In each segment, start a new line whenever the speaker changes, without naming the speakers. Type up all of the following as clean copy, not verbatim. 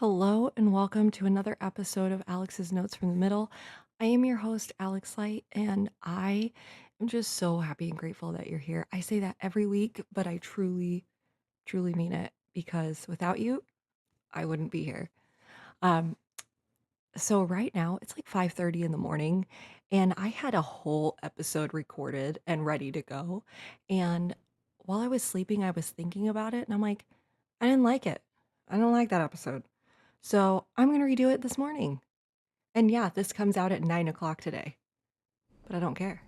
Hello and welcome to another episode of Alex's Notes from the Middle. I am your host, Alex Light, and I am just so happy and grateful that you're here. I say that every week, but I truly, truly mean it because without you, I wouldn't be here. Um, so right now it's like 5:30 in the morning, and I had a whole episode recorded and ready to go. And while I was sleeping, I was thinking about it, and I'm like, I didn't like it. I don't like that episode. So I'm gonna redo it this morning. And yeah, this comes out at 9 o'clock today, but I don't care.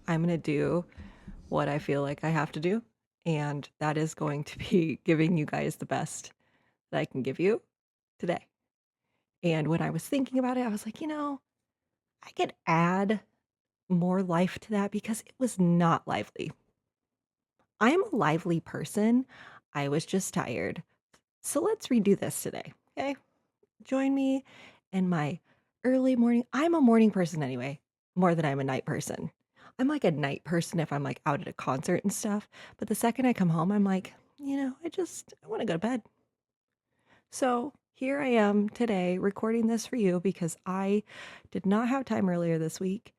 I'm gonna do what I feel like I have to do, and that is going to be giving you guys the best that I can give you today. And when I was thinking about it, I was like, I could add more life to that because it was not lively. I'm a lively person. I was just tired. So let's redo this today. Okay. Join me in my early morning. I'm a morning person anyway, more than I'm a night person. I'm like a night person if I'm like out at a concert and stuff. But the second I come home, I'm like, I want to go to bed. So here I am today recording this for you because I did not have time earlier this week.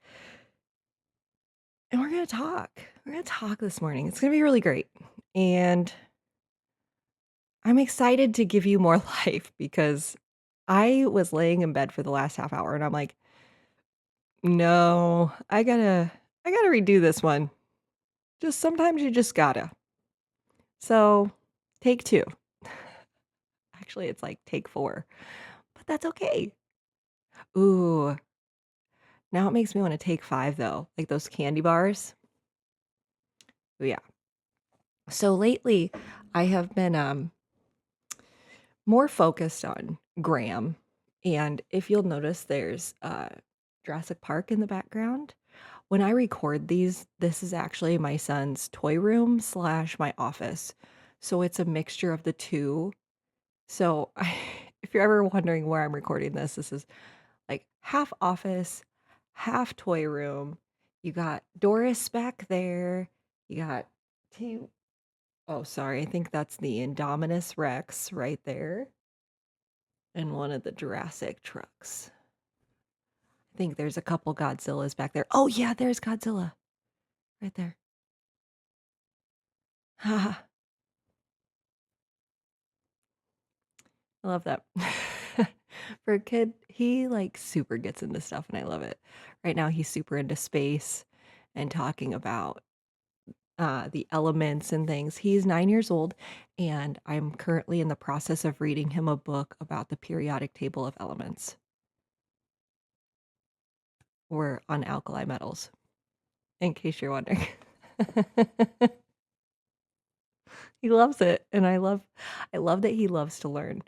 And we're going to talk. We're going to talk this morning. It's going to be really great. And I'm excited to give you more life because I was laying in bed for the last half hour and I'm like, no, I gotta redo this one. Just sometimes you just gotta. So, take 2. Actually, it's like take 4, but that's okay. Ooh, now it makes me wanna take 5 though, like those candy bars. Ooh, yeah. So lately, I have been, more focused on Graham, and if you'll notice, there's, Jurassic Park in the background. When I record these, this is actually my son's toy room slash my office. So it's a mixture of the 2. So if you're ever wondering where I'm recording this, this is like half office, half toy room. You got Doris back there. You got two oh, sorry, I think that's the Indominus Rex right there, and one of the Jurassic trucks. I think there's a couple Godzillas back there. Oh yeah, there's Godzilla right there. Haha. I love that. For a kid, he like super gets into stuff and I love it. Right now he's super into space and talking about the elements and things. He's 9 years old and I'm currently in the process of reading him a book about the periodic table of elements or on alkali metals, in case you're wondering. He loves it and I love that he loves to learn.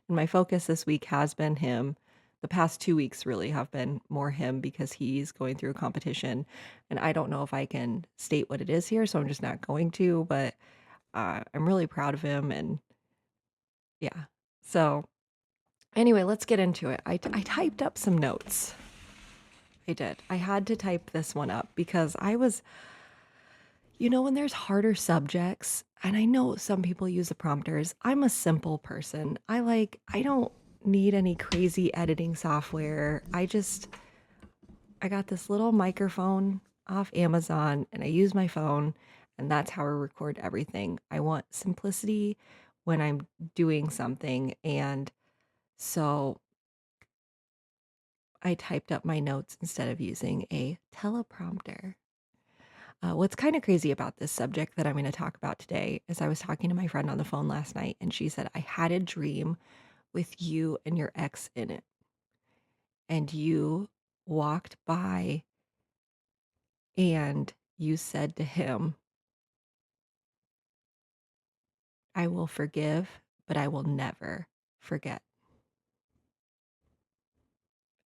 And my focus this week has been him. The past 2 weeks really have been more him because he's going through a competition and I don't know if I can state what it is here, so I'm just not going to, but I'm really proud of him and yeah. So anyway, let's get into it. I typed up some notes. I did. I had to type this one up because when there's harder subjects, and I know some people use the prompters, I'm a simple person. I don't need any crazy editing software. I got this little microphone off Amazon and I use my phone, and that's how I record everything. I want simplicity when I'm doing something. And so I typed up my notes instead of using a teleprompter. What's kind of crazy about this subject that I'm going to talk about today is I was talking to my friend on the phone last night and she said, I had a dream with you and your ex in it. And you walked by and you said to him, I will forgive, but I will never forget.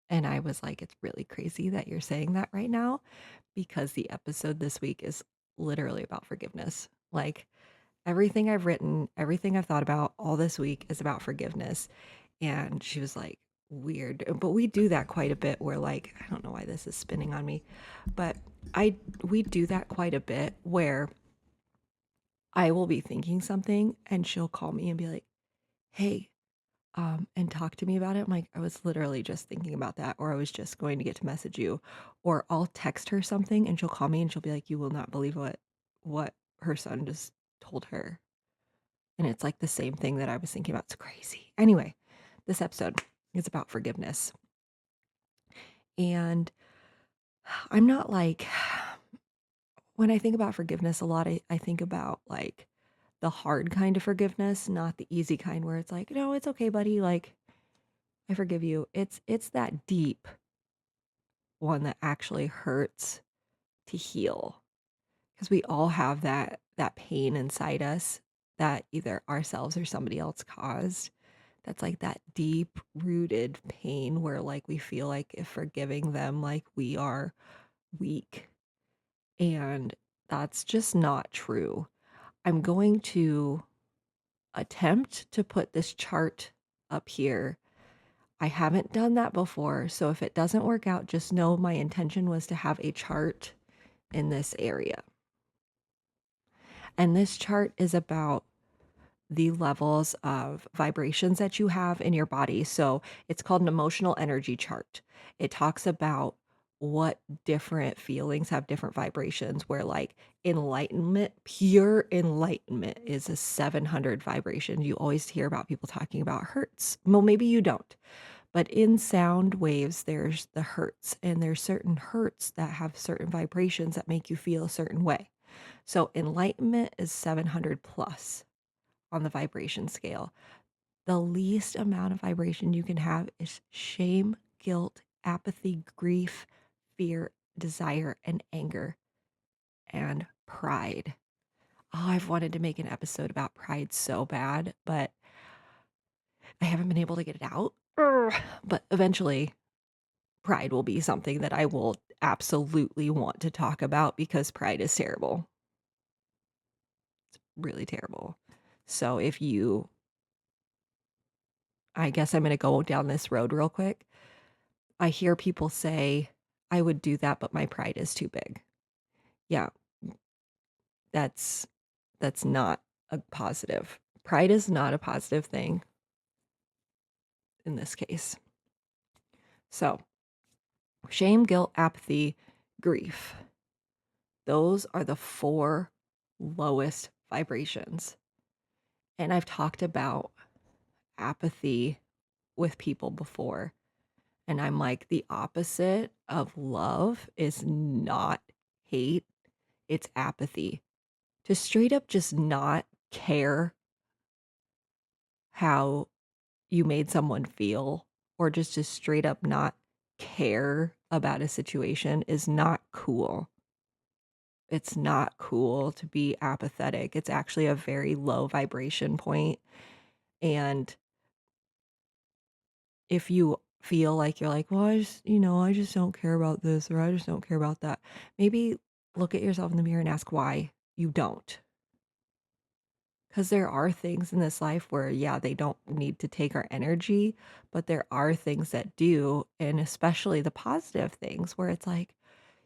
And I was like, it's really crazy that you're saying that right now because the episode this week is literally about forgiveness. Like, everything I've written, everything I've thought about all this week is about forgiveness. And she was like, weird. But we do that quite a bit where like, I don't know why this is spinning on me, but we do that quite a bit where I will be thinking something and she'll call me and be like, hey, and talk to me about it. I'm like, I was literally just thinking about that, or I was just going to get to message you, or I'll text her something and she'll call me and she'll be like, you will not believe what her son just told her. And it's like the same thing that I was thinking about. It's crazy. Anyway, this episode is about forgiveness. And I'm not like, when I think about forgiveness a lot, I think about like the hard kind of forgiveness, not the easy kind where it's like, no, it's okay, buddy. Like, I forgive you. It's that deep one that actually hurts to heal. Because we all have that pain inside us that either ourselves or somebody else caused. That's like that deep rooted pain where like we feel like if forgiving them, like we are weak. And that's just not true. I'm going to attempt to put this chart up here. I haven't done that before, so if it doesn't work out, just know my intention was to have a chart in this area. And this chart is about the levels of vibrations that you have in your body. So it's called an emotional energy chart. It talks about what different feelings have different vibrations, where like enlightenment, pure enlightenment is a 700 vibration. You always hear about people talking about hertz. Well, maybe you don't. But in sound waves, there's the hertz, and there's certain hertz that have certain vibrations that make you feel a certain way. So enlightenment is 700 plus on the vibration scale. The least amount of vibration you can have is shame, guilt, apathy, grief, fear, desire, and anger, and pride. Oh, I've wanted to make an episode about pride so bad, but I haven't been able to get it out. But eventually, pride will be something that I will absolutely want to talk about because pride is terrible. It's really terrible. So I guess I'm going to go down this road real quick. I hear people say, I would do that, but my pride is too big. Yeah, that's not a positive. Pride is not a positive thing in this case. So, shame, guilt, apathy, grief. Those are the 4 lowest vibrations. And I've talked about apathy with people before. And I'm like, the opposite of love is not hate, it's apathy. To straight up just not care how you made someone feel, or just to straight up not care about a situation is not cool. It's not cool to be apathetic. It's actually a very low vibration point. And if you feel like you're like, well, I just don't care about this, or I just don't care about that, maybe look at yourself in the mirror and ask why you don't. Because there are things in this life where, yeah, they don't need to take our energy, but there are things that do. And especially the positive things where it's like,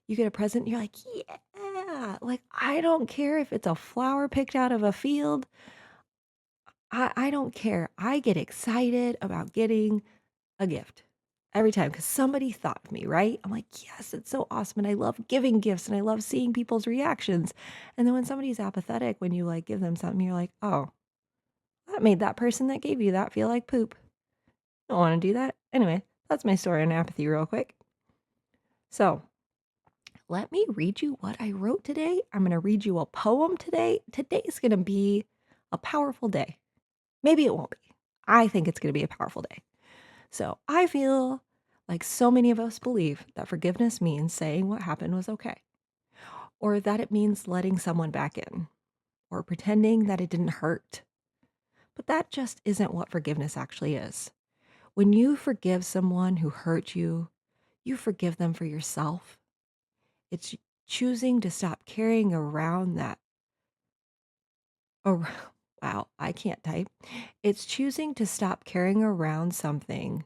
you get a present, and you're like, yeah, like, I don't care if it's a flower picked out of a field. I don't care. I get excited about getting a gift every time because somebody thought of me, right? I'm like, yes, it's so awesome. And I love giving gifts and I love seeing people's reactions. And then when somebody's apathetic, when you like give them something, you're like, oh, that made that person that gave you that feel like poop. I don't want to do that. Anyway, that's my story on apathy, real quick. So, let me read you what I wrote today. I'm going to read you a poem today. Today's going to be a powerful day. Maybe it won't be. I think it's going to be a powerful day. So, I feel like so many of us believe that forgiveness means saying what happened was okay, or that it means letting someone back in, or pretending that it didn't hurt. But that just isn't what forgiveness actually is. When you forgive someone who hurt you, you forgive them for yourself. It's choosing to stop carrying around that. Oh, wow, I can't type. It's choosing to stop carrying around something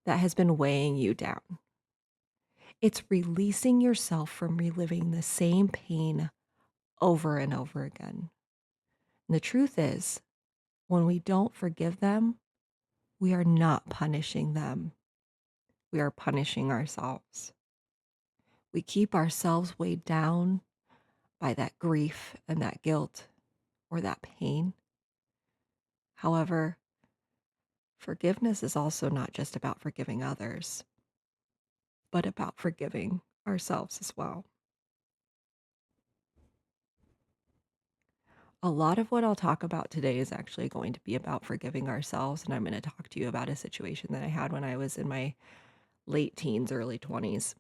that has been weighing you down. It's releasing yourself from reliving the same pain over and over again. And the truth is, when we don't forgive them, we are not punishing them. We are punishing ourselves. We keep ourselves weighed down by that grief and that guilt or that pain. However, forgiveness is also not just about forgiving others, but about forgiving ourselves as well. A lot of what I'll talk about today is actually going to be about forgiving ourselves, and I'm going to talk to you about a situation that I had when I was in my late teens, early 20s.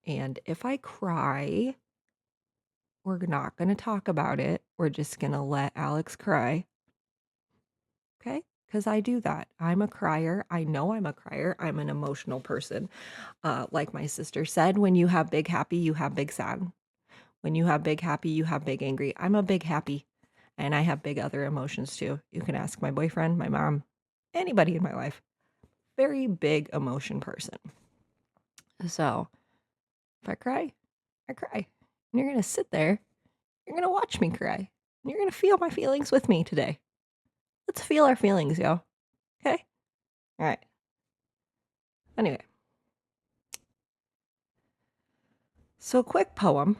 And if I cry, we're not going to talk about it. We're just going to let Alex cry, okay? Because I do that. I'm a crier. I know I'm a crier. I'm an emotional person. Like my sister said, when you have big happy, you have big sad. When you have big happy, you have big angry. I'm a big happy, and I have big other emotions too. You can ask my boyfriend, my mom, anybody in my life. Very big emotion person. So if I cry, I cry. And you're going to sit there. You're going to watch me cry. And you're going to feel my feelings with me today. Let's feel our feelings, yo. Okay? All right. Anyway. So, quick poem.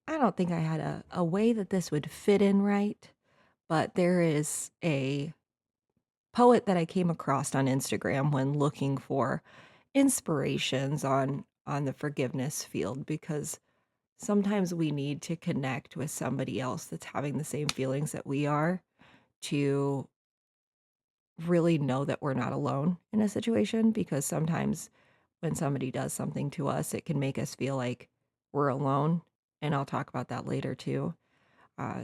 I don't think I had a way that this would fit in right, but there is a poet that I came across on Instagram when looking for inspirations on the forgiveness field, because sometimes we need to connect with somebody else that's having the same feelings that we are to really know that we're not alone in a situation, because sometimes when somebody does something to us, it can make us feel like we're alone. And I'll talk about that later too.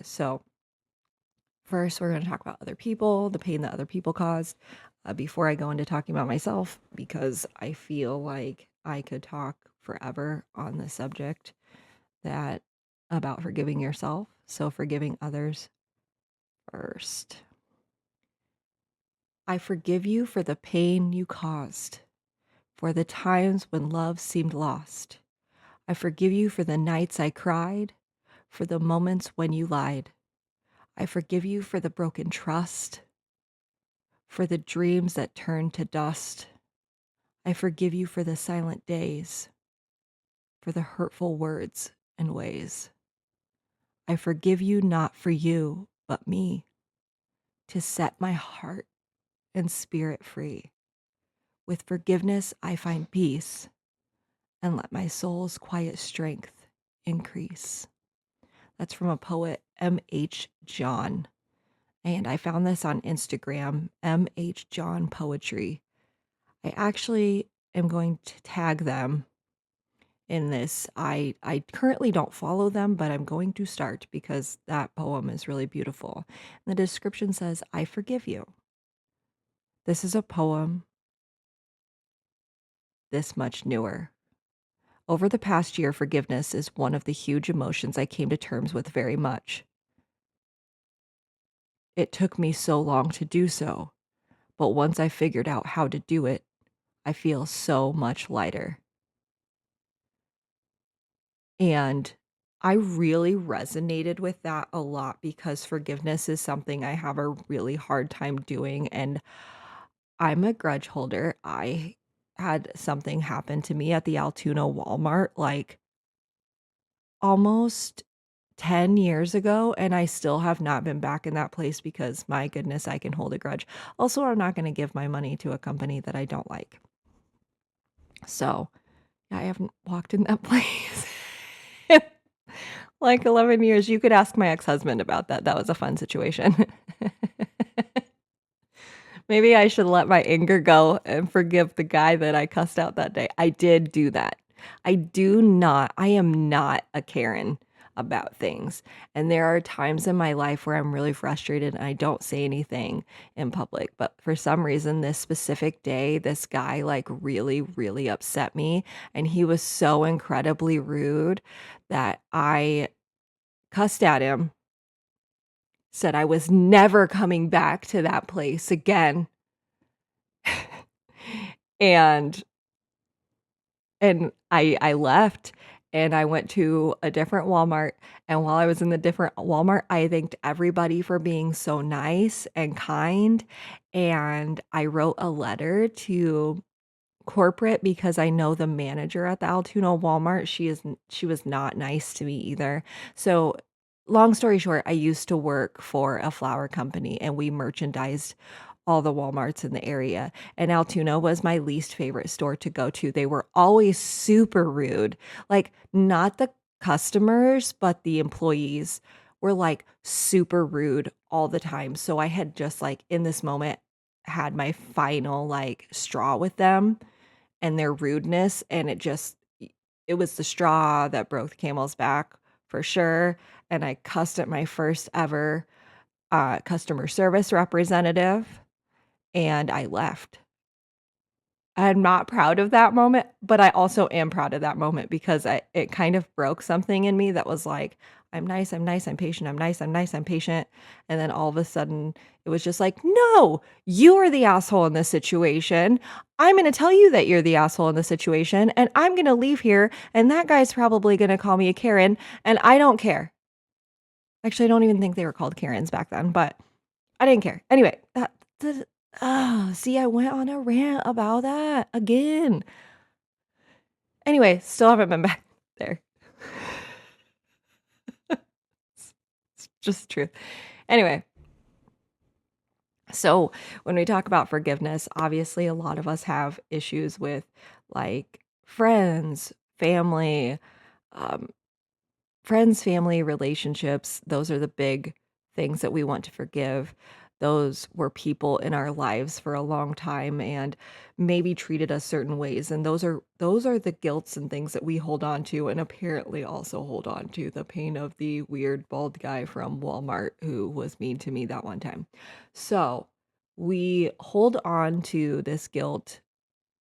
So first, we're going to talk about other people, the pain that other people caused, before I go into talking about myself, because I feel like I could talk forever on the subject that about forgiving yourself. So forgiving others first. I forgive you for the pain you caused, for the times when love seemed lost. I forgive you for the nights I cried, for the moments when you lied. I forgive you for the broken trust, for the dreams that turned to dust. I forgive you for the silent days, for the hurtful words and ways. I forgive you not for you, but me, to set my heart and spirit free. With forgiveness, I find peace, and let my soul's quiet strength increase. That's from a poet, M.H. John. And I found this on Instagram, M.H. John Poetry. I actually am going to tag them in this. I currently don't follow them, but I'm going to start because that poem is really beautiful. And the description says, I forgive you. This is a poem this much newer. Over the past year, forgiveness is one of the huge emotions I came to terms with very much. It took me so long to do so, but once I figured out how to do it, I feel so much lighter. And I really resonated with that a lot because forgiveness is something I have a really hard time doing. And I'm a grudge holder. I had something happen to me at the Altoona Walmart like almost 10 years ago, and I still have not been back in that place because my goodness, I can hold a grudge. Also, I'm not going to give my money to a company that I don't like. So, yeah, I haven't walked in that place in like 11 years. You could ask my ex-husband about that. That was a fun situation. Maybe I should let my anger go and forgive the guy that I cussed out that day. I did do that. I am not a Karen about things. And there are times in my life where I'm really frustrated and I don't say anything in public. But for some reason, this specific day, this guy like really, really upset me. And he was so incredibly rude that I cussed at him, said I was never coming back to that place again. and and I left, and I went to a different Walmart. And while I was in the different Walmart, I thanked everybody for being so nice and kind. And I wrote a letter to corporate because I know the manager at the Altoona Walmart. She was not nice to me either. So long story short, I used to work for a flower company and we merchandised all the Walmarts in the area. And Altoona was my least favorite store to go to. They were always super rude. Like, not the customers, but the employees were like super rude all the time. So I had just like in this moment had my final like straw with them and their rudeness, and it was the straw that broke the camel's back for sure. And I cussed at my first ever customer service representative, and I left. I'm not proud of that moment, but I also am proud of that moment because it kind of broke something in me that was like, I'm nice, I'm nice, I'm patient, I'm nice, I'm nice, I'm patient. And then all of a sudden it was just like, no, you are the asshole in this situation. I'm going to tell you that you're the asshole in this situation, and I'm going to leave here. And that guy's probably going to call me a Karen, and I don't care. Actually, I don't even think they were called Karens back then, but I didn't care. Anyway, see, I went on a rant about that again. Anyway, still haven't been back there. It's just truth. Anyway, so when we talk about forgiveness, obviously a lot of us have issues with like friends, family, um, family, relationships. Those are the big things that we want to forgive. Those were people in our lives for a long time and maybe treated us certain ways. And those are the guilts and things that we hold on to, and apparently also hold on to the pain of the weird bald guy from Walmart who was mean to me that one time. So we hold on to this guilt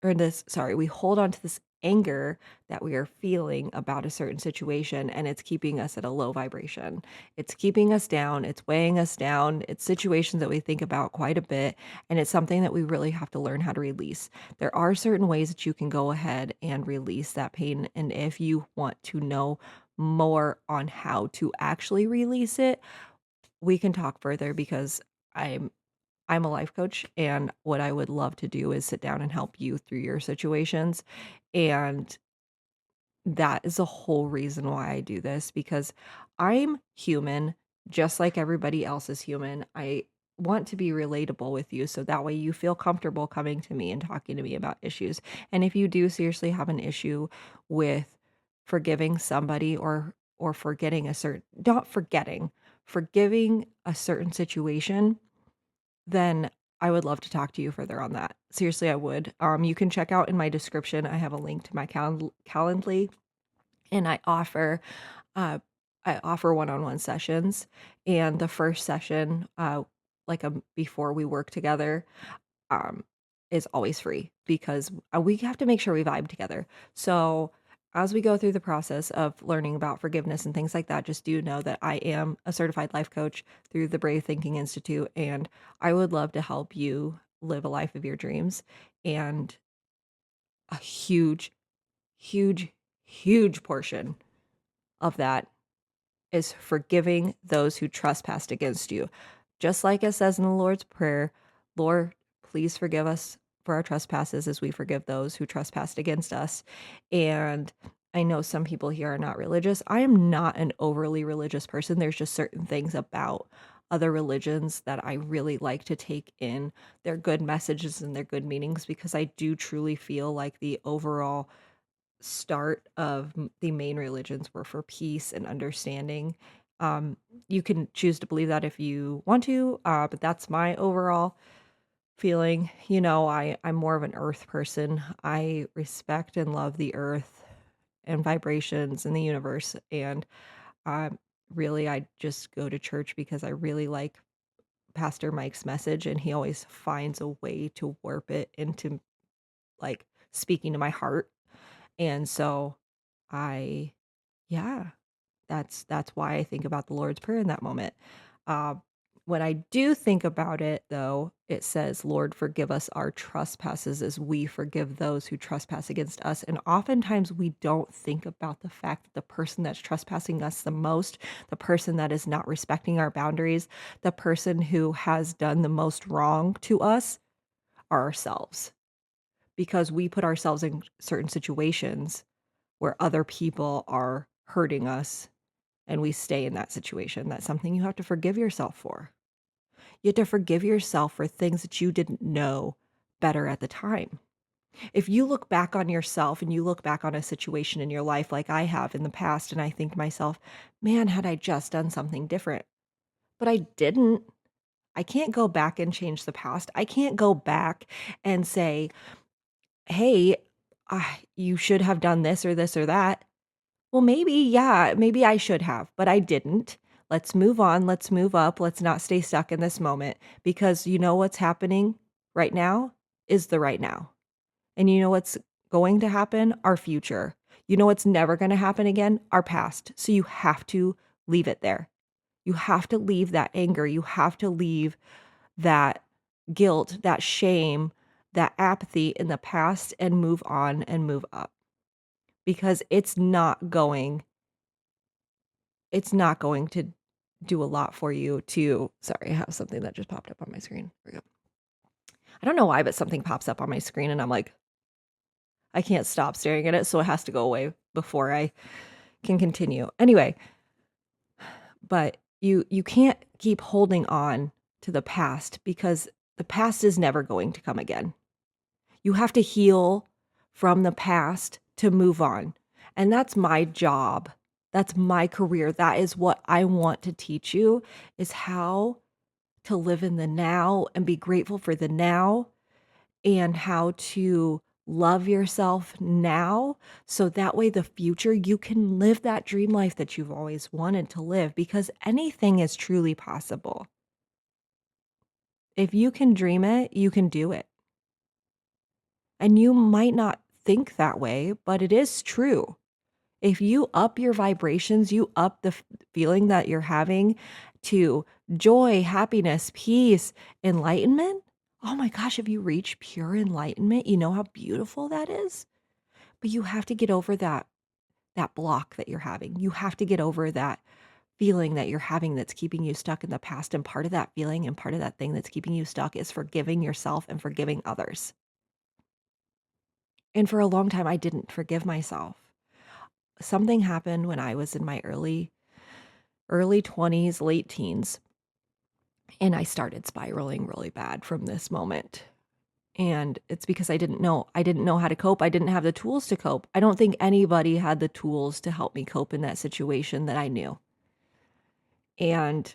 or this sorry, we hold on to this anger that we are feeling about a certain situation, and it's keeping us at a low vibration. It's keeping us down, it's weighing us down. It's situations that we think about quite a bit, and it's something that we really have to learn how to release. There are certain ways that you can go ahead and release that pain, and if you want to know more on how to actually release it, we can talk further because I'm I'm a life coach, and what I would love to do is sit down and help you through your situations. And that is the whole reason why I do this, because I'm human, just like everybody else is human. I want to be relatable with you so that way you feel comfortable coming to me and talking to me about issues. And if you do seriously have an issue with forgiving somebody or forgetting a certain not forgetting, forgiving a certain situation, then I would love to talk to you further on that. Seriously, I would. You can check out in my description. I have a link to my Calendly, and uh, I offer one-on-one sessions. And the first session, before we work together, um, is always free because we have to make sure we vibe together. So as we go through the process of learning about forgiveness and things like that, just do know that I am a certified life coach through the Brave Thinking Institute, and I would love to help you live a life of your dreams. And a huge, huge, huge portion of that is forgiving those who trespassed against you. Just like it says in the Lord's Prayer, Lord, please forgive us for our trespasses as we forgive those who trespassed against us. And I know some people here are not religious. I am not an overly religious person. There's just certain things about other religions that I really like to take in their good messages and their good meanings, because I do truly feel like the overall start of the main religions were for peace and understanding. Um, you can choose to believe that if you want to, but that's my overall feeling. I'm more of an earth person. I respect and love the earth and vibrations in the universe. And um, really, I just go to church because I really like Pastor Mike's message, and he always finds a way to warp it into like speaking to my heart. And so I yeah, that's why I think about the Lord's Prayer in that moment. Uh, When I do think about it, though, it says, Lord, forgive us our trespasses as we forgive those who trespass against us. And oftentimes we don't think about the fact that the person that's trespassing us the most, the person that is not respecting our boundaries, the person who has done the most wrong to us are ourselves. Because we put ourselves in certain situations where other people are hurting us and we stay in that situation. That's something you have to forgive yourself for. You have to forgive yourself for things that you didn't know better at the time. If you look back on yourself and you look back on a situation in your life like I have in the past, and I think to myself, man, had I just done something different? But I didn't. I can't go back and change the past. I can't go back and say, hey, you should have done this or this or that. Well, maybe, yeah, maybe I should have, but I didn't. Let's move on. Let's move up. Let's not stay stuck in this moment because you know what's happening right now is the right now. And you know what's going to happen? Our future. You know what's never going to happen again? Our past. So you have to leave it there. You have to leave that anger. You have to leave that guilt, that shame, that apathy in the past and move on and move up because it's not going to do a lot for you to sorry, I have something that just popped up on my screen. There we go. I don't know why, but something pops up on my screen and I'm like, I can't stop staring at it, so it has to go away before I can continue. Anyway, but you can't keep holding on to the past because the past is never going to come again. You have to heal from the past to move on. And that's my job. That's my career. That is what I want to teach you is how to live in the now and be grateful for the now and how to love yourself now so that way the future you can live that dream life that you've always wanted to live because anything is truly possible. If you can dream it, you can do it. And you might not think that way, but it is true. If you up your vibrations, you up the feeling that you're having to joy, happiness, peace, enlightenment. Oh my gosh, if you reach pure enlightenment, you know how beautiful that is. But you have to get over that block that you're having. You have to get over that feeling that you're having that's keeping you stuck in the past. And part of that feeling and part of that thing that's keeping you stuck is forgiving yourself and forgiving others. And for a long time, I didn't forgive myself. Something happened when I was in my early 20s, late teens, and I started spiraling really bad from this moment. And it's because I didn't know. I didn't know how to cope. I didn't have the tools to cope. I don't think anybody had the tools to help me cope in that situation that I knew. And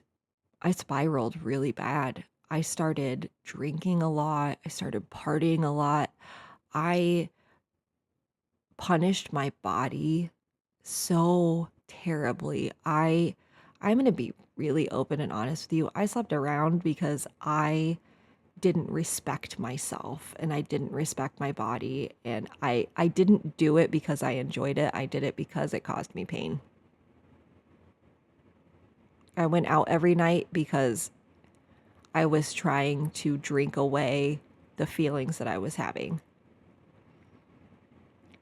I spiraled really bad. I started drinking a lot. I started partying a lot. I punished my body so terribly. I'm going to be really open and honest with you. I slept around because I didn't respect myself and I didn't respect my body and I didn't do it because I enjoyed it. I did it because it caused me pain. I went out every night because I was trying to drink away the feelings that I was having.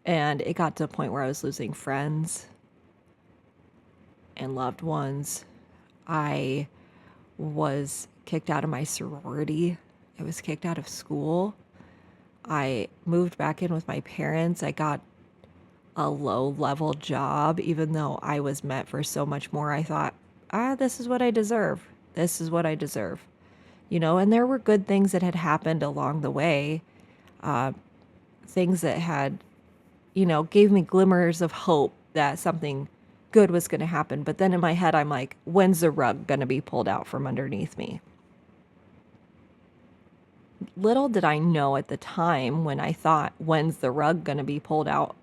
And it got to a point where I was losing friends and loved ones. I was kicked out of my sorority. I was kicked out of school. I moved back in with my parents. I got a low-level job, even though I was meant for so much more. I thought, this is what I deserve. This is what I deserve. And there were good things that had happened along the way. Things that had, gave me glimmers of hope that something good was going to happen. But then in my head, I'm like, when's the rug going to be pulled out from underneath me? Little did I know at the time when I thought, when's the rug going to be pulled out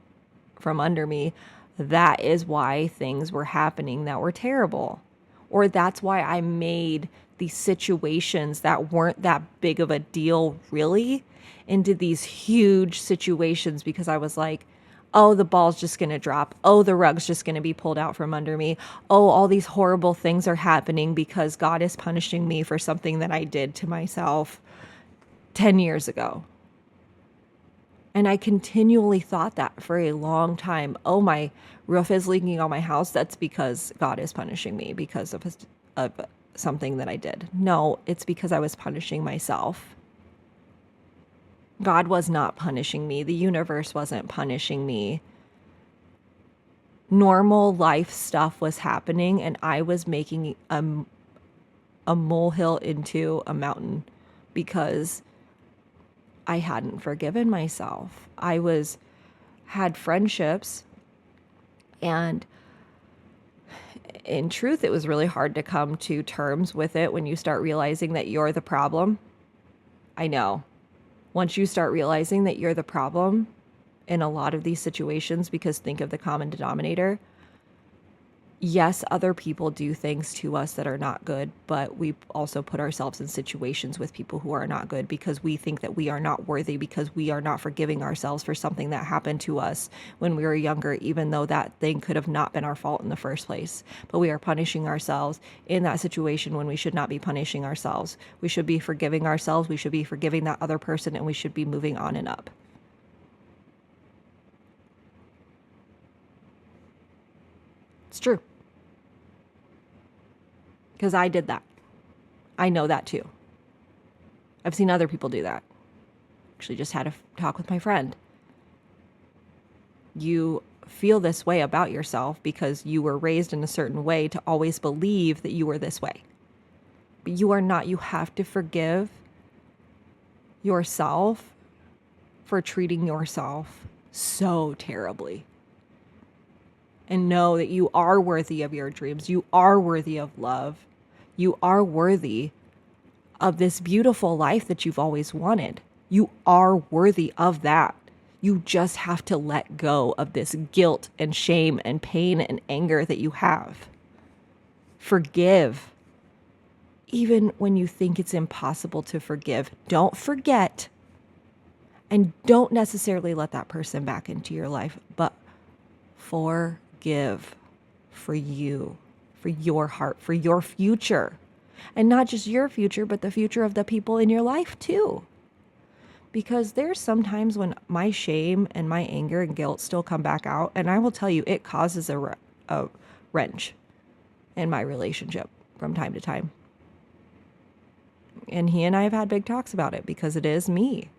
from under me? That is why things were happening that were terrible. Or that's why I made these situations that weren't that big of a deal really into these huge situations because I was like, Oh, the ball's just going to drop. Oh, the rug's just going to be pulled out from under me. Oh, all these horrible things are happening because God is punishing me for something that I did to myself 10 years ago. And I continually thought that for a long time. Oh, my roof is leaking on my house. That's because God is punishing me because of something that I did. No, it's because I was punishing myself. God was not punishing me. The universe wasn't punishing me. Normal life stuff was happening, and I was making a molehill into a mountain because I hadn't forgiven myself. Had friendships, and in truth, it was really hard to come to terms with it when you start realizing that you're the problem. I know. Once you start realizing that you're the problem in a lot of these situations, because think of the common denominator. Yes, other people do things to us that are not good, but we also put ourselves in situations with people who are not good because we think that we are not worthy, because we are not forgiving ourselves for something that happened to us when we were younger, even though that thing could have not been our fault in the first place. But we are punishing ourselves in that situation when we should not be punishing ourselves. We should be forgiving ourselves. We should be forgiving that other person, and we should be moving on and up. It's true. Because I did that. I know that too. I've seen other people do that. Actually, just had a talk with my friend. You feel this way about yourself because you were raised in a certain way to always believe that you were this way. But you are not. You have to forgive yourself for treating yourself so terribly. And know that you are worthy of your dreams. You are worthy of love. You are worthy of this beautiful life that you've always wanted. You are worthy of that. You just have to let go of this guilt and shame and pain and anger that you have. Forgive. Even when you think it's impossible to forgive, don't forget. And don't necessarily let that person back into your life, but forgive for you, for your heart, for your future. And not just your future, but the future of the people in your life too. Because there's sometimes when my shame and my anger and guilt still come back out, and I will tell you, it causes a wrench in my relationship from time to time. And he and I have had big talks about it because it is me.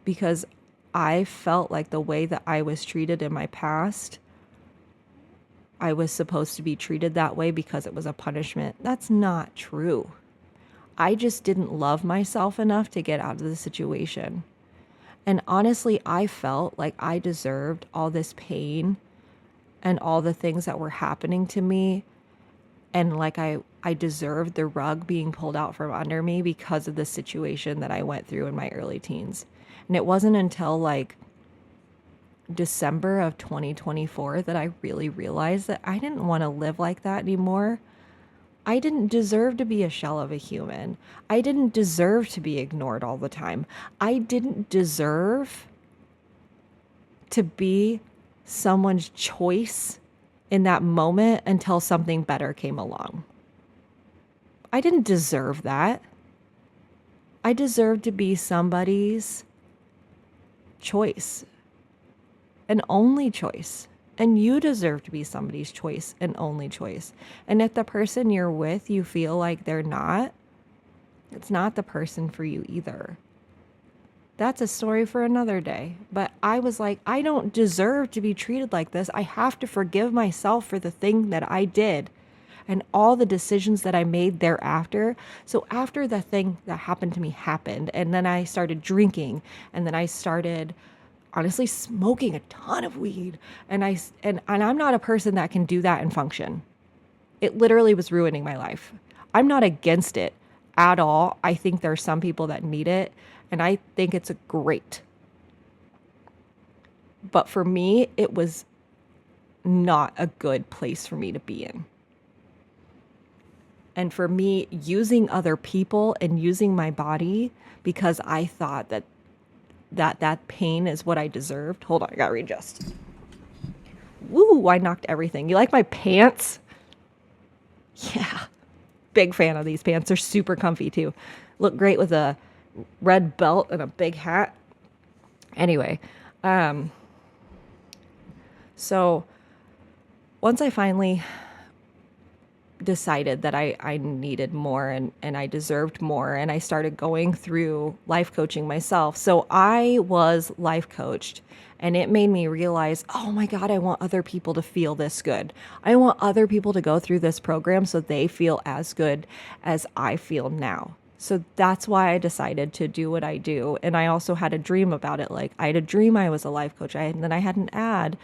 Because I felt like the way that I was treated in my past, I was supposed to be treated that way because it was a punishment. That's not true. I just didn't love myself enough to get out of the situation. And honestly, I felt like I deserved all this pain and all the things that were happening to me. And like I deserved the rug being pulled out from under me because of the situation that I went through in my early teens. And it wasn't until like December of 2024 that I really realized that I didn't want to live like that anymore. I didn't deserve to be a shell of a human. I didn't deserve to be ignored all the time. I didn't deserve to be someone's choice in that moment until something better came along. I didn't deserve that. I deserved to be somebody's choice, an only choice. And you deserve to be somebody's choice and only choice. And if the person you're with, you feel like they're not, it's not the person for you either. That's a story for another day. But I was like, I don't deserve to be treated like this. I have to forgive myself for the thing that I did and all the decisions that I made thereafter. So after the thing that happened to me happened, and then I started drinking, and then I started honestly smoking a ton of weed, and I'm not a person that can do that and function. It literally was ruining my life. I'm not against it at all. I think there are some people that need it, and I think it's a great. But for me, it was not a good place for me to be in. And for me, using other people and using my body because I thought that that pain is what I deserved. Hold on, I gotta readjust. Woo, I knocked everything. You like my pants? Yeah. Big fan of these pants. They're super comfy too. Look great with a red belt and a big hat. Anyway, so once I finally decided that I needed more and I deserved more, and I started going through life coaching myself. So I was life coached, and it made me realize, oh my God, I want other people to feel this good. I want other people to go through this program so they feel as good as I feel now. So that's why I decided to do what I do. And I also had a dream about it. Like, I had a dream I was a life coach. And then I had an ad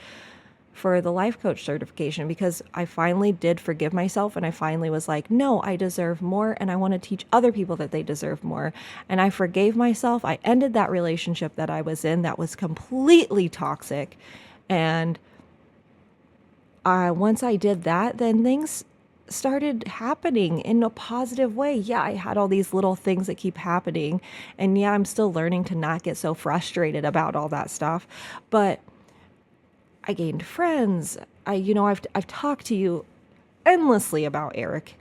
for the life coach certification because I finally did forgive myself, and I finally was like, no, I deserve more, and I want to teach other people that they deserve more. And I forgave myself. I ended that relationship that I was in that was completely toxic. And once I did that, then things started happening in a positive way. Yeah, I had all these little things that keep happening. And yeah, I'm still learning to not get so frustrated about all that stuff. But I gained friends. I've talked to you endlessly about Eric.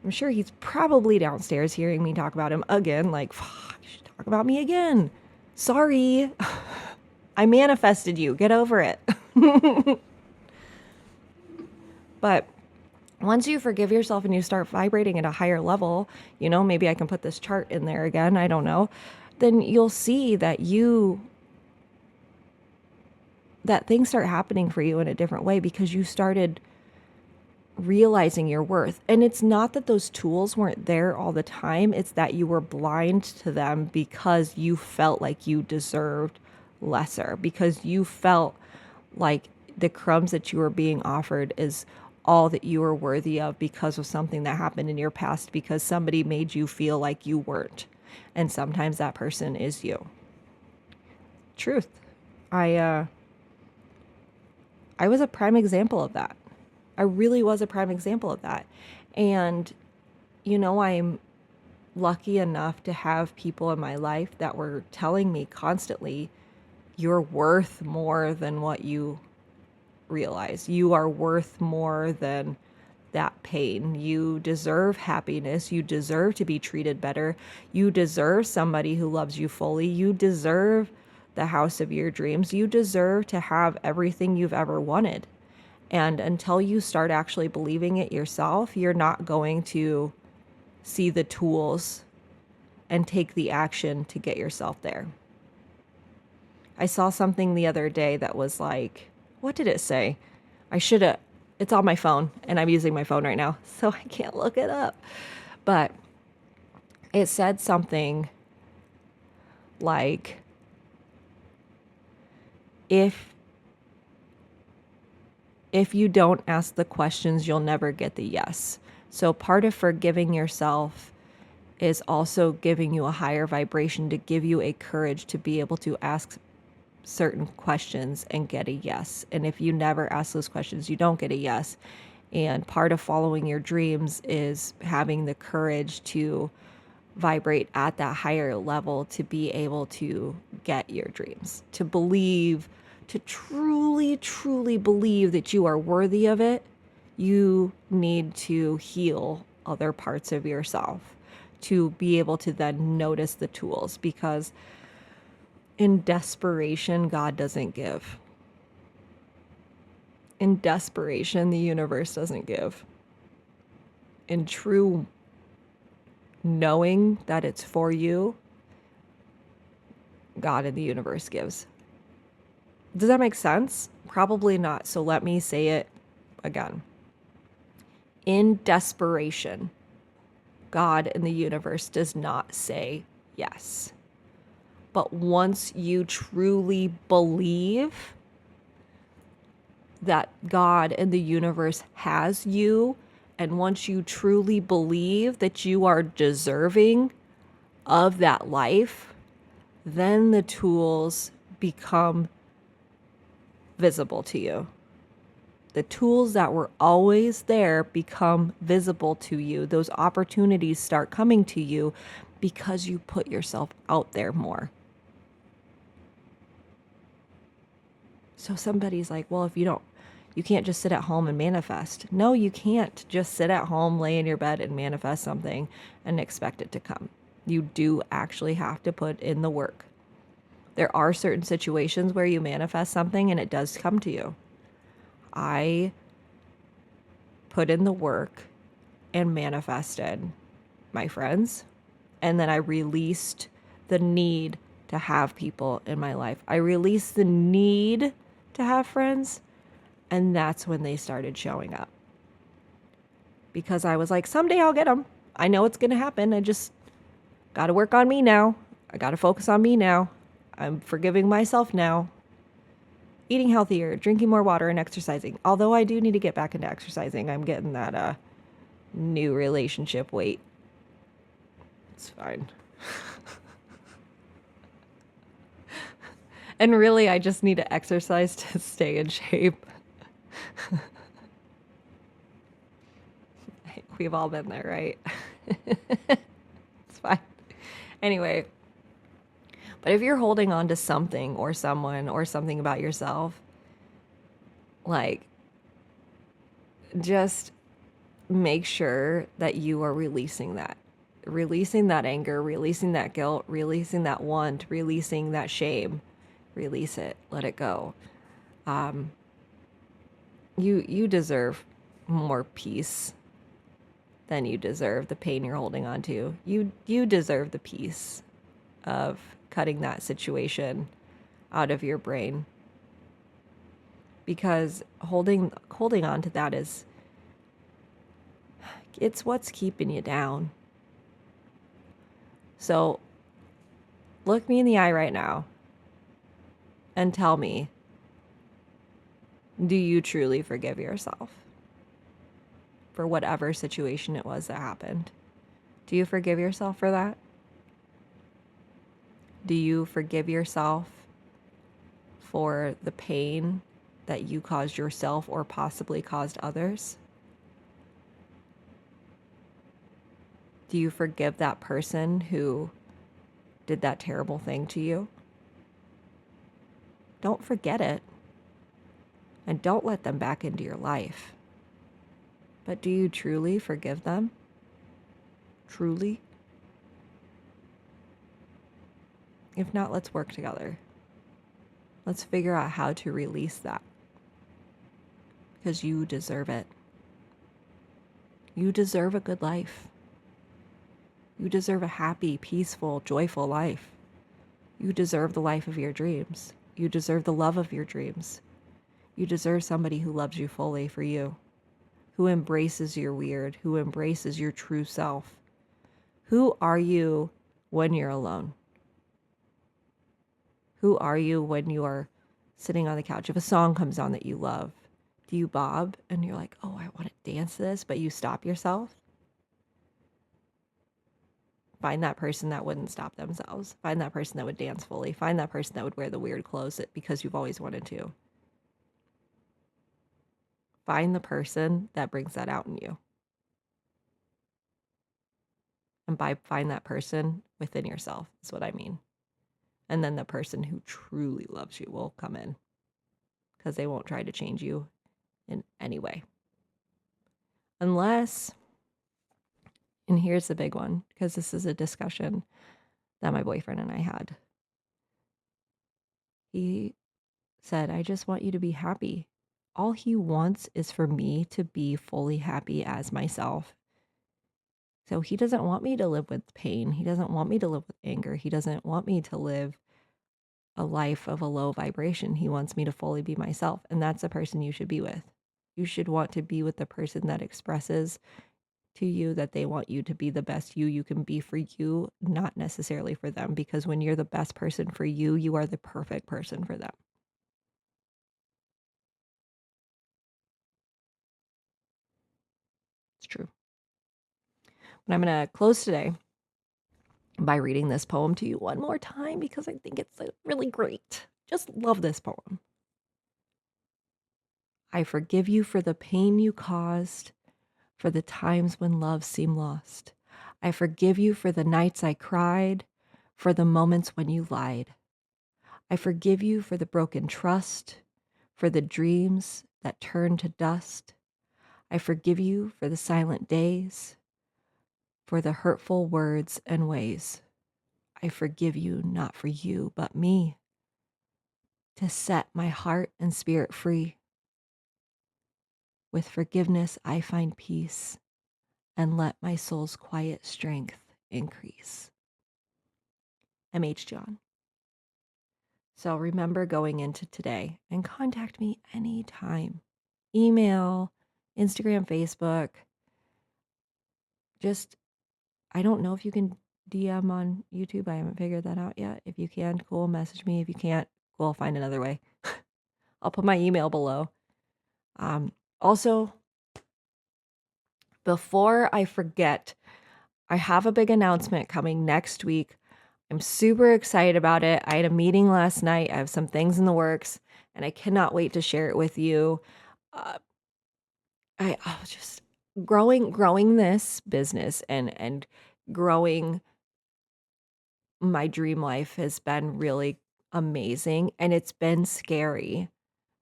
I'm sure he's probably downstairs hearing me talk about him again. Like, fuck, you should talk about me again. Sorry. I manifested you. Get over it. But once you forgive yourself and you start vibrating at a higher level, maybe I can put this chart in there again. I don't know. Then you'll see that things start happening for you in a different way because you started realizing your worth. And it's not that those tools weren't there all the time. It's that you were blind to them because you felt like you deserved lesser, because you felt like the crumbs that you were being offered is all that you were worthy of because of something that happened in your past, because somebody made you feel like you weren't. And sometimes that person is you. Truth. I was a prime example of that. I really was a prime example of that. And, I'm lucky enough to have people in my life that were telling me constantly, you're worth more than what you realize. You are worth more than that pain. You deserve happiness. You deserve to be treated better. You deserve somebody who loves you fully. You deserve the house of your dreams. You deserve to have everything you've ever wanted. And until you start actually believing it yourself, you're not going to see the tools and take the action to get yourself there. I saw something the other day that was like, what did it say? It's on my phone, and I'm using my phone right now, so I can't look it up. But it said something like, if you don't ask the questions, you'll never get the yes. So part of forgiving yourself is also giving you a higher vibration to give you a courage to be able to ask certain questions and get a yes. And if you never ask those questions, you don't get a yes. And part of following your dreams is having the courage to vibrate at that higher level to be able to get your dreams, to believe, to truly, truly believe that you are worthy of it. You need to heal other parts of yourself to be able to then notice the tools, because in desperation, God doesn't give. In desperation, the universe doesn't give. In true knowing that it's for you, God and the universe gives. Does that make sense? Probably not. So let me say it again. In desperation, God and the universe does not say yes. But once you truly believe that God and the universe has you, and once you truly believe that you are deserving of that life, then the tools become visible to you. The tools that were always there become visible to you. Those opportunities start coming to you because you put yourself out there more. So somebody's like, well, if you can't just sit at home and manifest. No, you can't just sit at home, lay in your bed and manifest something and expect it to come. You do actually have to put in the work. There are certain situations where you manifest something and it does come to you. I put in the work and manifested my friends, and then I released the need to have people in my life. I released the need to have friends, and that's when they started showing up. Because I was like, someday I'll get them. I know it's going to happen. I just got to work on me now. I got to focus on me now. I'm forgiving myself now. Eating healthier, drinking more water, and exercising. Although I do need to get back into exercising. I'm getting that new relationship weight. It's fine. And really, I just need to exercise to stay in shape. We've all been there, right? It's fine. Anyway, but if you're holding on to something or someone or something about yourself, like, just make sure that you are releasing that anger, releasing that guilt, releasing that want, releasing that shame. Release it. Let it go. You deserve more peace than you deserve the pain you're holding on to. You deserve the peace of cutting that situation out of your brain, because holding on to that it's what's keeping you down. So look me in the eye right now and tell me, do you truly forgive yourself for whatever situation it was that happened? Do you forgive yourself for that? Do you forgive yourself for the pain that you caused yourself or possibly caused others? Do you forgive that person who did that terrible thing to you? Don't forget it. And don't let them back into your life. But do you truly forgive them? Truly? If not, let's work together. Let's figure out how to release that. Because you deserve it. You deserve a good life. You deserve a happy, peaceful, joyful life. You deserve the life of your dreams. You deserve the love of your dreams. You deserve somebody who loves you fully for you, who embraces your weird, who embraces your true self. Who are you when you're alone? Who are you when you are sitting on the couch? If a song comes on that you love, do you bob and you're like, oh, I want to dance this, but you stop yourself? Find that person that wouldn't stop themselves. Find that person that would dance fully. Find that person that would wear the weird clothes because you've always wanted to. Find the person that brings that out in you. And by find that person within yourself is what I mean. And then the person who truly loves you will come in, because they won't try to change you in any way. Unless, and here's the big one, because this is a discussion that my boyfriend and I had. He said, I just want you to be happy. All he wants is for me to be fully happy as myself. So he doesn't want me to live with pain. He doesn't want me to live with anger. He doesn't want me to live a life of a low vibration. He wants me to fully be myself. And that's the person you should be with. You should want to be with the person that expresses to you that they want you to be the best you can be for you, not necessarily for them. Because when you're the best person for you, you are the perfect person for them. It's true. But I'm going to close today by reading this poem to you one more time because I think it's really great. Just love this poem. I forgive you for the pain you caused, for the times when love seemed lost. I forgive you for the nights I cried, for the moments when you lied. I forgive you for the broken trust, for the dreams that turn to dust. I forgive you for the silent days, for the hurtful words and ways. I forgive you not for you, but me, to set my heart and spirit free. With forgiveness, I find peace, and let my soul's quiet strength increase. M.H. John. So remember going into today and contact me anytime. Email, Instagram, Facebook. Just, I don't know if you can DM on YouTube. I haven't figured that out yet. If you can, cool, message me. If you can't, cool, I'll find another way. I'll put my email below. Also, before I forget, I have a big announcement coming next week. I'm super excited about it. I had a meeting last night. I have some things in the works, and I cannot wait to share it with you. I was just growing this business and growing my dream life has been really amazing, and it's been scary.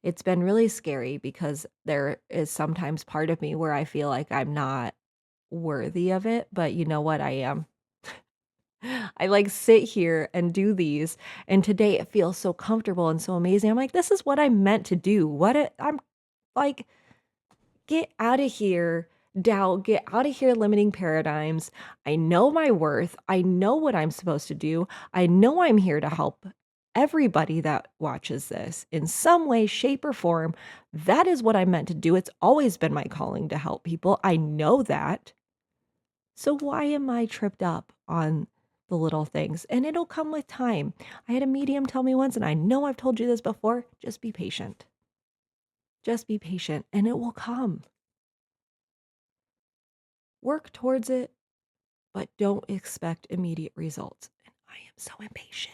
It's been really scary because there is sometimes part of me where I feel like I'm not worthy of it, but you know what? I am. I like sit here and do these, and today it feels so comfortable and so amazing. I'm like, this is what I'm meant to do. I'm like, get out of here, doubt, get out of here, limiting paradigms. I know my worth. I know what I'm supposed to do. I know I'm here to help everybody that watches this in some way, shape, or form. That is what I'm meant to do. It's always been my calling to help people. I know that. So why am I tripped up on the little things? And it'll come with time. I had a medium tell me once, and I know I've told you this before, just be patient. Just be patient, and it will come. Work towards it, but don't expect immediate results. And I am so impatient,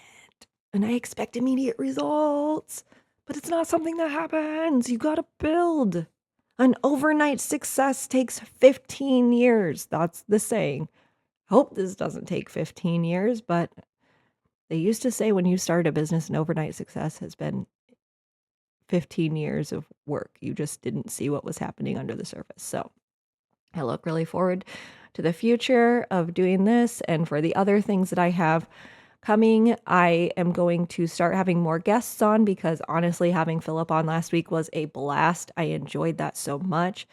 and I expect immediate results, but it's not something that happens. You got to build. An overnight success takes 15 years. That's the saying. Hope this doesn't take 15 years, but they used to say when you start a business, an overnight success has been 15 years of work. You just didn't see what was happening under the surface. So I look really forward to the future of doing this. And for the other things that I have coming, I am going to start having more guests on because honestly, having Philip on last week was a blast. I enjoyed that so much.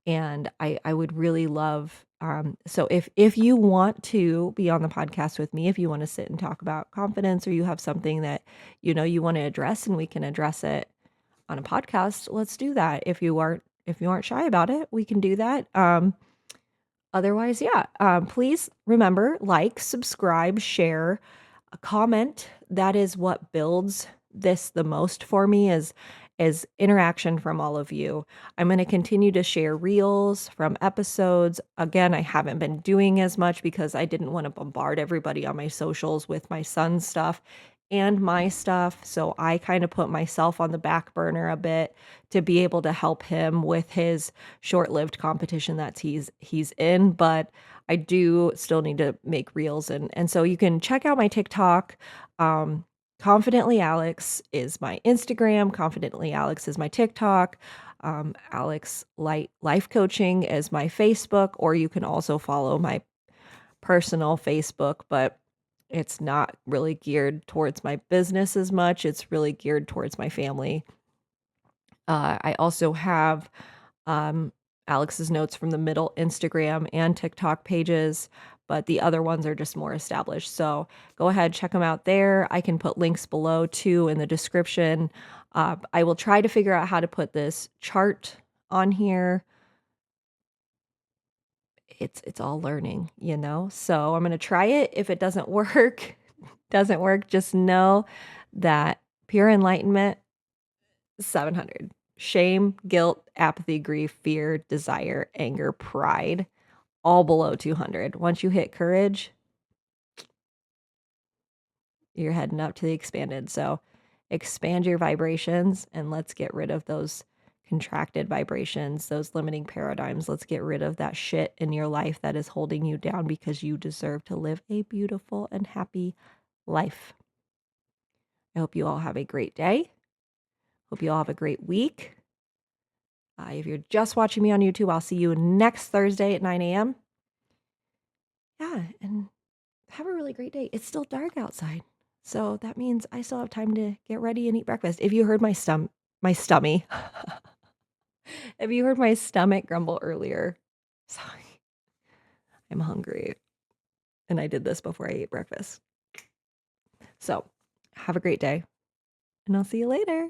And I would really love, so if you want to be on the podcast with me, if you want to sit and talk about confidence, or you have something that, you want to address and we can address it on a podcast, let's do that. If you aren't shy about it, we can do that. Otherwise, yeah, please remember, like, subscribe, share, comment. That is what builds this the most for me is interaction from all of you. I'm going to continue to share reels from episodes. Again, I haven't been doing as much because I didn't want to bombard everybody on my socials with my son's stuff and my stuff. So I kind of put myself on the back burner a bit to be able to help him with his short-lived competition that he's in. But I do still need to make reels. And so you can check out my TikTok. Confidently Alex is my Instagram. Confidently Alex is my TikTok. Alex Life Coaching is my Facebook, or you can also follow my personal Facebook, but it's not really geared towards my business as much. It's really geared towards my family. I also have Alex's Notes from the Middle Instagram and TikTok pages, but the other ones are just more established. So go ahead, check them out there. I can put links below too in the description. I will try to figure out how to put this chart on here. It's all learning, So I'm going to try it. If it doesn't work, just know that pure enlightenment, 700. Shame, guilt, apathy, grief, fear, desire, anger, pride, all below 200. Once you hit courage, you're heading up to the expanded. So expand your vibrations and let's get rid of those contracted vibrations, those limiting paradigms. Let's get rid of that shit in your life that is holding you down because you deserve to live a beautiful and happy life. I hope you all have a great day. Hope you all have a great week. If you're just watching me on YouTube, I'll see you next Thursday at 9 a.m. Yeah, and have a really great day. It's still dark outside, so that means I still have time to get ready and eat breakfast. If you heard my stomach, if you heard my stomach grumble earlier, sorry, I'm hungry, and I did this before I ate breakfast. So, have a great day, and I'll see you later.